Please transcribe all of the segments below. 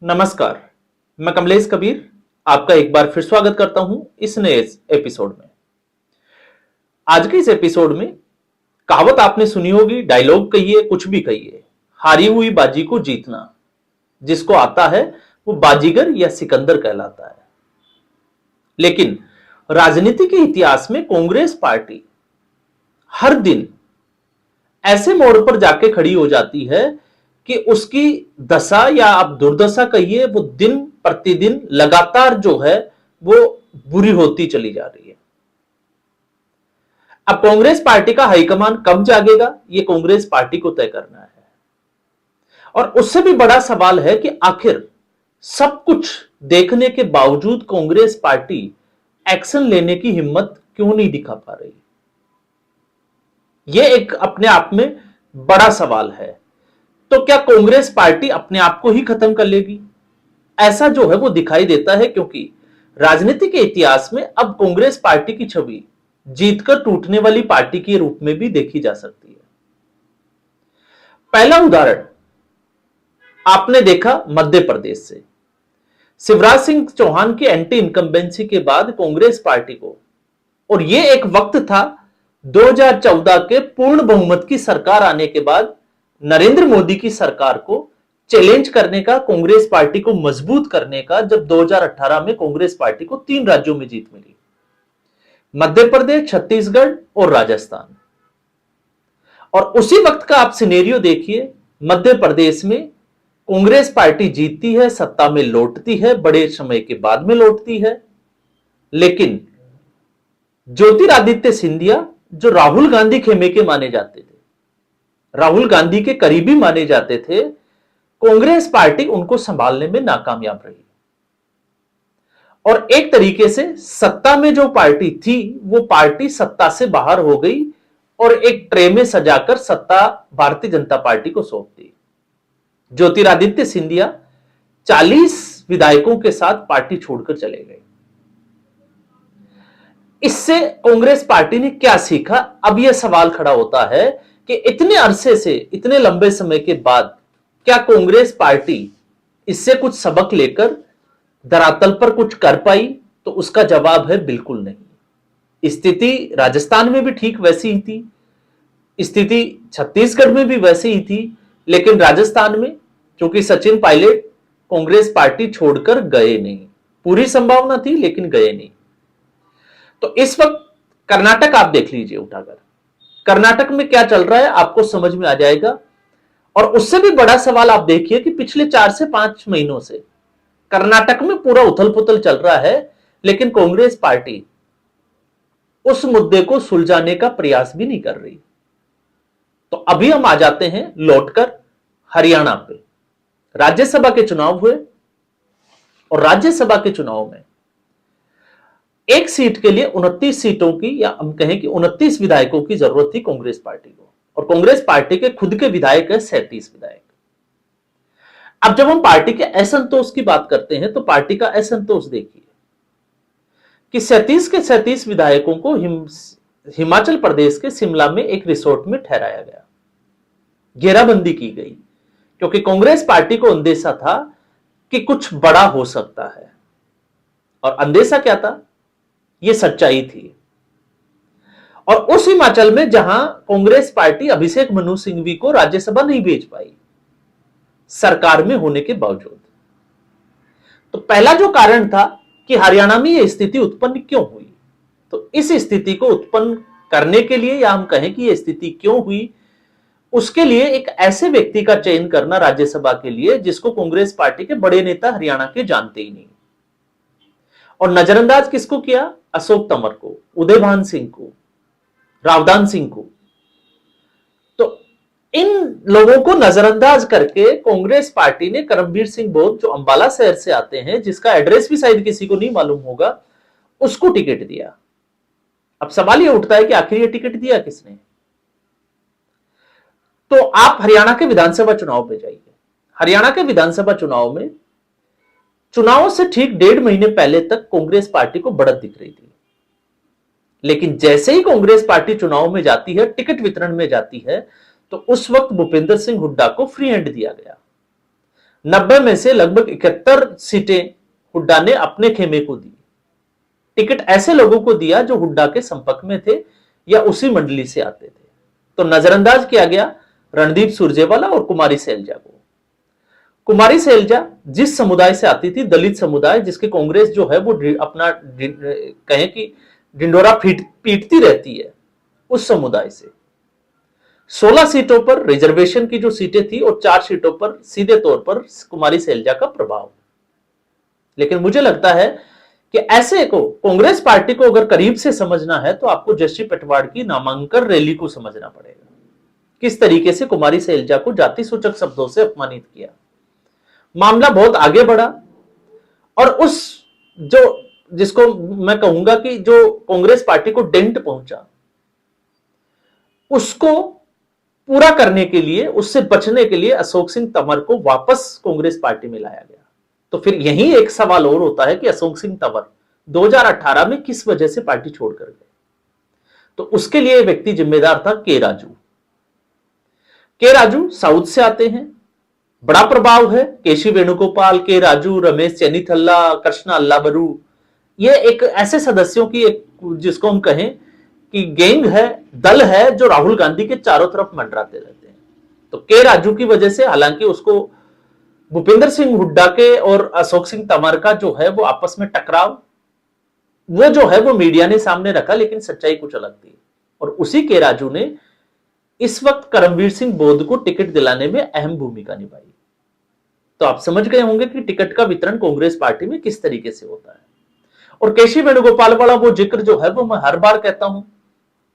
नमस्कार, मैं कमलेश कबीर आपका एक बार फिर स्वागत करता हूं इस नए एपिसोड में। आज के इस एपिसोड में कहावत आपने सुनी होगी, डायलॉग कहिए, कुछ भी कहिए, हारी हुई बाजी को जीतना जिसको आता है वो बाजीगर या सिकंदर कहलाता है। लेकिन राजनीति के इतिहास में कांग्रेस पार्टी हर दिन ऐसे मोड़ पर जाके खड़ी हो जाती है कि उसकी दशा या आप दुर्दशा कहिए, वो दिन प्रतिदिन लगातार जो है वो बुरी होती चली जा रही है। अब कांग्रेस पार्टी का हाईकमान कब जागेगा, ये कांग्रेस पार्टी को तय करना है। और उससे भी बड़ा सवाल है कि आखिर सब कुछ देखने के बावजूद कांग्रेस पार्टी एक्शन लेने की हिम्मत क्यों नहीं दिखा पा रही। यह एक अपने आप में बड़ा सवाल है। तो क्या कांग्रेस पार्टी अपने आप को ही खत्म कर लेगी? ऐसा जो है वो दिखाई देता है, क्योंकि राजनीति के इतिहास में अब कांग्रेस पार्टी की छवि जीतकर टूटने वाली पार्टी के रूप में भी देखी जा सकती है। पहला उदाहरण आपने देखा मध्य प्रदेश से। शिवराज सिंह चौहान की एंटी इनकम्बेंसी के बाद कांग्रेस पार्टी को, और यह एक वक्त था 2014 के पूर्ण बहुमत की सरकार आने के बाद नरेंद्र मोदी की सरकार को चैलेंज करने का, कांग्रेस पार्टी को मजबूत करने का, जब 2018 में कांग्रेस पार्टी को 3 राज्यों में जीत मिली, मध्य प्रदेश, छत्तीसगढ़ और राजस्थान। और उसी वक्त का आप सिनेरियो देखिए, मध्य प्रदेश में कांग्रेस पार्टी जीतती है, सत्ता में लौटती है, बड़े समय के बाद में लौटती है। लेकिन ज्योतिरादित्य सिंधिया, जो राहुल गांधी खेमे के माने जाते थे, राहुल गांधी के करीबी माने जाते थे, कांग्रेस पार्टी उनको संभालने में नाकामयाब रही। और एक तरीके से सत्ता में जो पार्टी थी वो पार्टी सत्ता से बाहर हो गई और एक ट्रे में सजाकर सत्ता भारतीय जनता पार्टी को सौंप दी। ज्योतिरादित्य सिंधिया 40 विधायकों के साथ पार्टी छोड़कर चले गए। इससे कांग्रेस पार्टी ने क्या सीखा? अब यह सवाल खड़ा होता है कि इतने अरसे से, इतने लंबे समय के बाद क्या कांग्रेस पार्टी इससे कुछ सबक लेकर धरातल पर कुछ कर पाई? तो उसका जवाब है बिल्कुल नहीं। स्थिति राजस्थान में भी ठीक वैसी ही थी, स्थिति छत्तीसगढ़ में भी वैसी ही थी, लेकिन राजस्थान में क्योंकि सचिन पायलट कांग्रेस पार्टी छोड़कर गए नहीं, पूरी संभावना थी लेकिन गए नहीं। तो इस वक्त कर्नाटक आप देख लीजिए उठाकर, कर्नाटक में क्या चल रहा है आपको समझ में आ जाएगा। और उससे भी बड़ा सवाल आप देखिए कि पिछले 4 से 5 महीनों से कर्नाटक में पूरा उथल पुथल चल रहा है, लेकिन कांग्रेस पार्टी उस मुद्दे को सुलझाने का प्रयास भी नहीं कर रही। तो अभी हम आ जाते हैं लौटकर हरियाणा पे। राज्यसभा के चुनाव हुए और राज्यसभा के चुनाव में एक सीट के लिए 29 सीटों की, या हम कहें कि 29 विधायकों की जरूरत थी कांग्रेस पार्टी को, और कांग्रेस पार्टी के खुद के विधायक है 37 विधायक। अब जब हम पार्टी के असंतोष की बात करते हैं तो पार्टी का असंतोष देखिए कि 37 के 37 विधायकों को हिमाचल प्रदेश के शिमला में एक रिसोर्ट में ठहराया गया, घेराबंदी की गई, क्योंकि कांग्रेस पार्टी को अंदेशा था कि कुछ बड़ा हो सकता है। और अंदेशा क्या था? यह सच्चाई थी। और उस हिमाचल में जहां कांग्रेस पार्टी अभिषेक मनु सिंघवी को राज्यसभा नहीं भेज पाई सरकार में होने के बावजूद, तो पहला जो कारण था कि हरियाणा में यह स्थिति उत्पन्न क्यों हुई। तो इस स्थिति को उत्पन्न करने के लिए, या हम कहें कि यह स्थिति क्यों हुई, उसके लिए एक ऐसे व्यक्ति का चयन करना राज्यसभा के लिए जिसको कांग्रेस पार्टी के बड़े नेता हरियाणा के जानते ही नहीं। और नजरअंदाज किसको किया? अशोक तंवर को, उदयभान सिंह को, रावदान सिंह को। तो इन लोगों को नजरअंदाज करके कांग्रेस पार्टी ने करमबीर सिंह बोध, जो अंबाला शहर से आते हैं, जिसका एड्रेस भी शायद किसी को नहीं मालूम होगा, उसको टिकट दिया। अब सवाल यह उठता है कि आखिर यह टिकट दिया किसने? तो आप हरियाणा के विधानसभा चुनाव पे जाइए। हरियाणा के विधानसभा चुनाव में, चुनाव से ठीक 1.5 महीने पहले तक कांग्रेस पार्टी को बढ़त दिख रही थी, लेकिन जैसे ही कांग्रेस पार्टी चुनाव में जाती है, टिकट वितरण में जाती है, तो उस वक्त भूपेंद्र सिंह हुड्डा को फ्री हैंड दिया गया। 90 में से लगभग 71 सीटें हुड्डा ने अपने खेमे को दी। टिकट ऐसे लोगों को दिया जो हुड्डा के संपर्क में थे या उसी मंडली से आते थे। तो नजरअंदाज किया गया रणदीप सुरजेवाला और कुमारी सैलजा को। कुमारी सैलजा जिस समुदाय से आती थी, दलित समुदाय, जिसके कांग्रेस जो है वो अपना कहें कि ढिंडोरा पीटती रहती है, उस समुदाय से 16 सीटों पर रिजर्वेशन की जो सीटें थी और 4 सीटों पर सीधे तौर पर कुमारी सैलजा का प्रभाव। लेकिन मुझे लगता है कि ऐसे को कांग्रेस पार्टी को अगर करीब से समझना है तो आपको जस्सी पटवाड़ की नामांकन रैली को समझना पड़ेगा। किस तरीके से कुमारी सैलजा को जाति सूचक शब्दों से अपमानित किया। मामला बहुत आगे बढ़ा और उस जो जिसको मैं कहूंगा कि जो कांग्रेस पार्टी को डेंट पहुंचा, उसको पूरा करने के लिए, उससे बचने के लिए अशोक सिंह तंवर को वापस कांग्रेस पार्टी में लाया गया। तो फिर यही एक सवाल और होता है कि अशोक सिंह तंवर 2018 में किस वजह से पार्टी छोड़कर गए। तो उसके लिए व्यक्ति जिम्मेदार था के राजू। के राजू साउथ से आते हैं, बड़ा प्रभाव है केसी वेणुगोपाल, के राजू, रमेश चेन्नीथल्ला, कृष्णा अल्लाबरू, ये एक ऐसे सदस्यों की एक जिसको हम कहें कि गैंग है, दल है, जो राहुल गांधी के चारों तरफ मंडराते रहते हैं। तो के राजू की वजह से, हालांकि उसको भूपेंद्र सिंह हुड्डा के और अशोक सिंह तंवर का जो है वो आपस में टकराव, वो जो है वो मीडिया ने सामने रखा, लेकिन सच्चाई कुछ अलग थी। और उसी के राजू ने इस वक्त करमवीर सिंह बोध को टिकट दिलाने में अहम भूमिका निभाई। तो आप समझ गए होंगे कि टिकट का वितरण कांग्रेस पार्टी में किस तरीके से होता है। और केसी वेणुगोपाल वाला वो जिक्र जो है वो मैं हर बार कहता हूं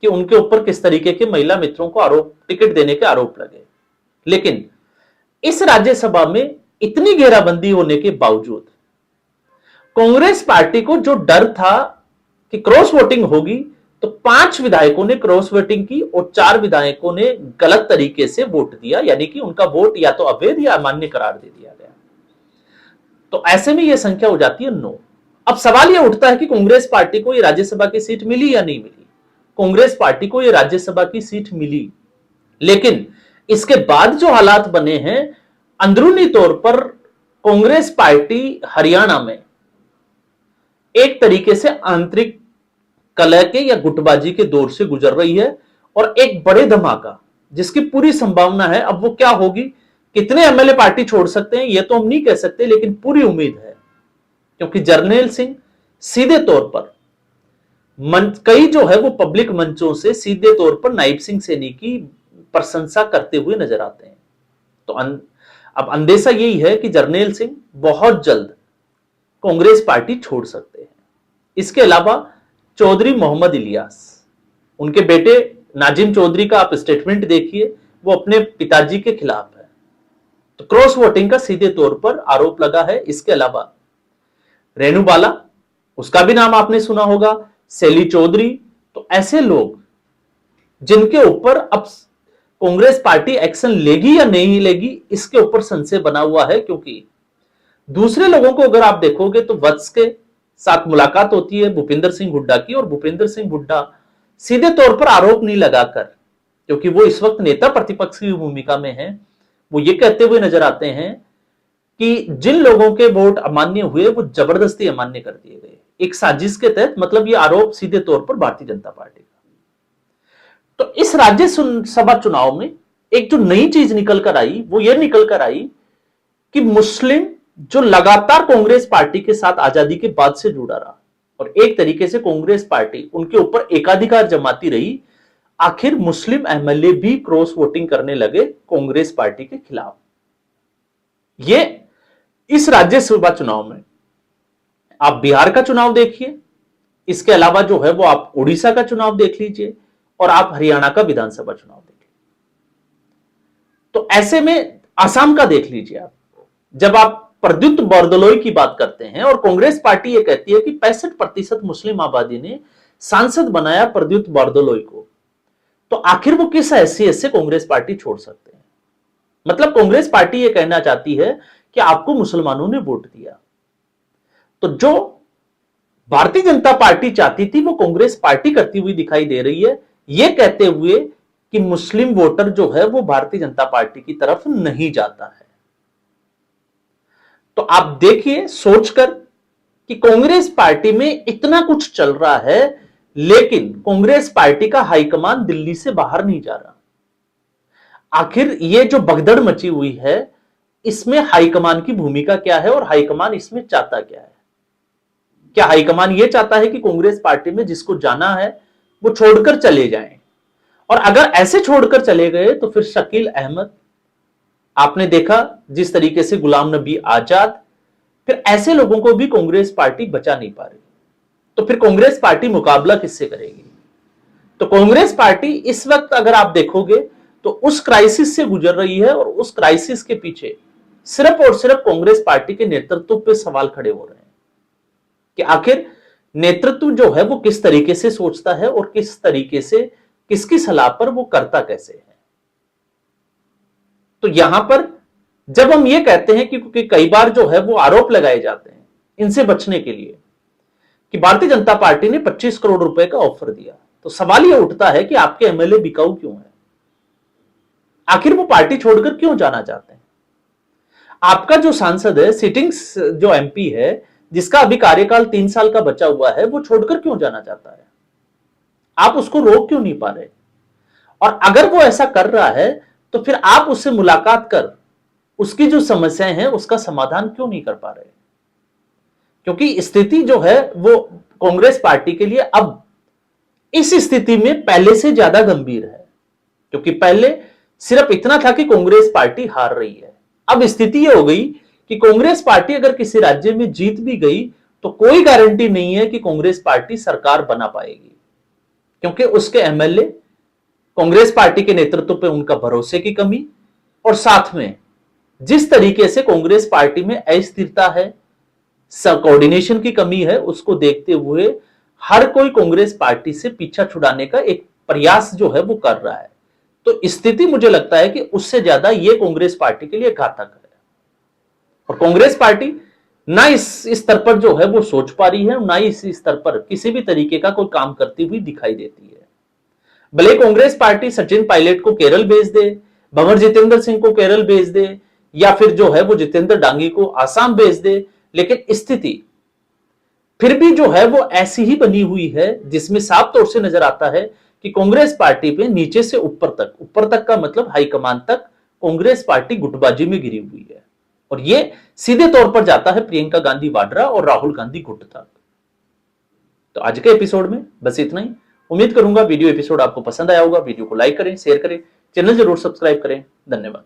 कि उनके ऊपर किस तरीके के महिला मित्रों को टिकट देने के आरोप लगे। लेकिन इस राज्यसभा में इतनी घेराबंदी होने के बावजूद कांग्रेस पार्टी को जो डर था कि क्रॉस वोटिंग होगी, तो 5 विधायकों ने क्रॉस वोटिंग की और 4 विधायकों ने गलत तरीके से वोट दिया, यानी कि उनका वोट या तो अवैध या अमान्य करार दे दिया गया। तो ऐसे में यह संख्या हो जाती है 9। अब सवाल यह उठता है कि कांग्रेस पार्टी को यह राज्यसभा की सीट मिली या नहीं मिली। कांग्रेस पार्टी को यह राज्यसभा की सीट मिली, लेकिन इसके बाद जो हालात बने हैं, अंदरूनी तौर पर कांग्रेस पार्टी हरियाणा में एक तरीके से आंतरिक कलह के या गुटबाजी के दौर से गुजर रही है। और एक बड़े धमाका जिसकी पूरी संभावना है, अब वो क्या होगी, कितने एमएलए पार्टी छोड़ सकते हैं ये तो हम नहीं कह सकते, लेकिन पूरी उम्मीद है, क्योंकि जर्नैल सिंह सीधे तौर पर कई जो है वो पब्लिक मंचों से सीधे तौर पर नायब सिंह सैनी की प्रशंसा करते हुए नजर आते हैं। तो अब अंदेशा यही है कि जर्नैल सिंह बहुत जल्द कांग्रेस पार्टी छोड़ सकते हैं। इसके अलावा चौधरी मोहम्मद इलियास, उनके बेटे नाजिम चौधरी का आप स्टेटमेंट देखिए, वो अपने पिताजी के खिलाफ है। तो क्रॉस वोटिंग का सीधे तौर पर आरोप लगा है। इसके अलावा रेणु बाला, उसका भी नाम आपने सुना होगा, शैली चौधरी। तो ऐसे लोग जिनके ऊपर अब कांग्रेस पार्टी एक्शन लेगी या नहीं लेगी, इसके ऊपर संशय बना हुआ है। क्योंकि दूसरे लोगों को अगर आप देखोगे तो वत्स के साथ मुलाकात होती है भूपेंद्र सिंह हुड्डा की, और भूपेंद्र सिंह हुड्डा सीधे तौर पर आरोप नहीं लगाकर, क्योंकि वो इस वक्त नेता प्रतिपक्ष की भूमिका में है, वो ये कहते हुए नजर आते हैं कि जिन लोगों के वोट अमान्य हुए वो जबरदस्ती अमान्य कर दिए गए, एक साजिश के तहत। मतलब ये आरोप सीधे तौर पर भारतीय जनता पार्टी का। तो इस राज्यसभा चुनाव में एक जो नई चीज निकल कर आई, वो ये निकल कर आई कि मुस्लिम जो लगातार कांग्रेस पार्टी के साथ आजादी के बाद से जुड़ा रहा, और एक तरीके से कांग्रेस पार्टी उनके ऊपर एकाधिकार जमाती रही, आखिर मुस्लिम एमएलए भी क्रॉस वोटिंग करने लगे कांग्रेस पार्टी के खिलाफ। ये इस राज्यसभा चुनाव में आप बिहार का चुनाव देखिए, इसके अलावा जो है वो आप उड़ीसा का चुनाव देख लीजिए, और आप हरियाणा का विधानसभा चुनाव देखिए। तो ऐसे में आसाम का देख लीजिए आप। जब आप प्रद्युत बोरदोलोई की बात करते हैं और कांग्रेस पार्टी ये कहती है कि 65% मुस्लिम आबादी ने सांसद बनाया प्रद्युत बोरदोलोई को, तो आखिर वो किस हैसियत से कांग्रेस पार्टी छोड़ सकते हैं। मतलब कांग्रेस पार्टी ये कहना चाहती है कि आपको मुसलमानों ने वोट दिया। तो जो भारतीय जनता पार्टी चाहती थी वो कांग्रेस पार्टी करती हुई दिखाई दे रही है, यह कहते हुए कि मुस्लिम वोटर जो है वो भारतीय जनता पार्टी की तरफ नहीं जाता है। तो आप देखिए सोचकर कि कांग्रेस पार्टी में इतना कुछ चल रहा है, लेकिन कांग्रेस पार्टी का हाईकमान दिल्ली से बाहर नहीं जा रहा। आखिर ये जो भगदड़ मची हुई है, इसमें हाईकमान की भूमिका क्या है और हाईकमान इसमें चाहता क्या है? क्या हाईकमान यह चाहता है कि कांग्रेस पार्टी में जिसको जाना है वो छोड़कर चले जाएं? और अगर ऐसे छोड़कर चले गए तो फिर शकील अहमद, आपने देखा जिस तरीके से गुलाम नबी आजाद, फिर ऐसे लोगों को भी कांग्रेस पार्टी बचा नहीं पा रही। तो फिर कांग्रेस पार्टी मुकाबला किससे करेगी? तो कांग्रेस पार्टी इस वक्त अगर आप देखोगे तो उस क्राइसिस से गुजर रही है, और उस क्राइसिस के पीछे सिर्फ और सिर्फ कांग्रेस पार्टी के नेतृत्व पे सवाल खड़े हो रहे हैं कि आखिर नेतृत्व जो है वो किस तरीके से सोचता है और किस तरीके से, किसकी सलाह पर वो करता कैसे है। तो यहां पर जब हम ये कहते हैं कि कई बार जो है वो आरोप लगाए जाते हैं इनसे बचने के लिए कि भारतीय जनता पार्टी ने 25 करोड़ रुपए का ऑफर दिया, तो सवाल यह उठता है कि आपके एमएलए बिकाऊ क्यों है? आखिर वो पार्टी छोड़कर क्यों जाना चाहते हैं? आपका जो सांसद है, सिटिंग जो एमपी है, जिसका अभी कार्यकाल 3 साल का बचा हुआ है, वो छोड़कर क्यों जाना चाहता है? आप उसको रोक क्यों नहीं पा रहे? और अगर वो ऐसा कर रहा है तो फिर आप उससे मुलाकात कर उसकी जो समस्याएं हैं उसका समाधान क्यों नहीं कर पा रहे? क्योंकि स्थिति जो है वो कांग्रेस पार्टी के लिए अब इस स्थिति में पहले से ज्यादा गंभीर है, क्योंकि पहले सिर्फ इतना था कि कांग्रेस पार्टी हार रही है। अब स्थिति यह हो गई कि कांग्रेस पार्टी अगर किसी राज्य में जीत भी गई तो कोई गारंटी नहीं है कि कांग्रेस पार्टी सरकार बना पाएगी, क्योंकि उसके एमएलए, कांग्रेस पार्टी के नेतृत्व पे उनका भरोसे की कमी, और साथ में जिस तरीके से कांग्रेस पार्टी में अस्थिरता है, कोऑर्डिनेशन की कमी है, उसको देखते हुए हर कोई कांग्रेस पार्टी से पीछा छुड़ाने का एक प्रयास जो है वो कर रहा है। तो स्थिति मुझे लगता है कि उससे ज्यादा ये कांग्रेस पार्टी के लिए घातक है, और कांग्रेस पार्टी ना इस स्तर पर जो है वो सोच पा रही है, ना इस स्तर पर किसी भी तरीके का कोई काम करती हुई दिखाई देती है। भले कांग्रेस पार्टी सचिन पायलट को केरल भेज दे, भंवर जितेंद्र सिंह को केरल भेज दे, या फिर जो है वो जितेंद्र डांगी को आसाम भेज दे, लेकिन स्थिति फिर भी जो है वो ऐसी ही बनी हुई है जिसमें साफ तौर से नजर आता है कि कांग्रेस पार्टी पे नीचे से ऊपर तक का मतलब हाईकमान तक कांग्रेस पार्टी गुटबाजी में गिरी हुई है, और ये सीधे तौर पर जाता है प्रियंका गांधी वाड्रा और राहुल गांधी गुट तक। तो आज के एपिसोड में बस इतना ही। उम्मीद करूंगा वीडियो एपिसोड आपको पसंद आया होगा। वीडियो को लाइक करें, शेयर करें, चैनल जरूर सब्सक्राइब करें। धन्यवाद।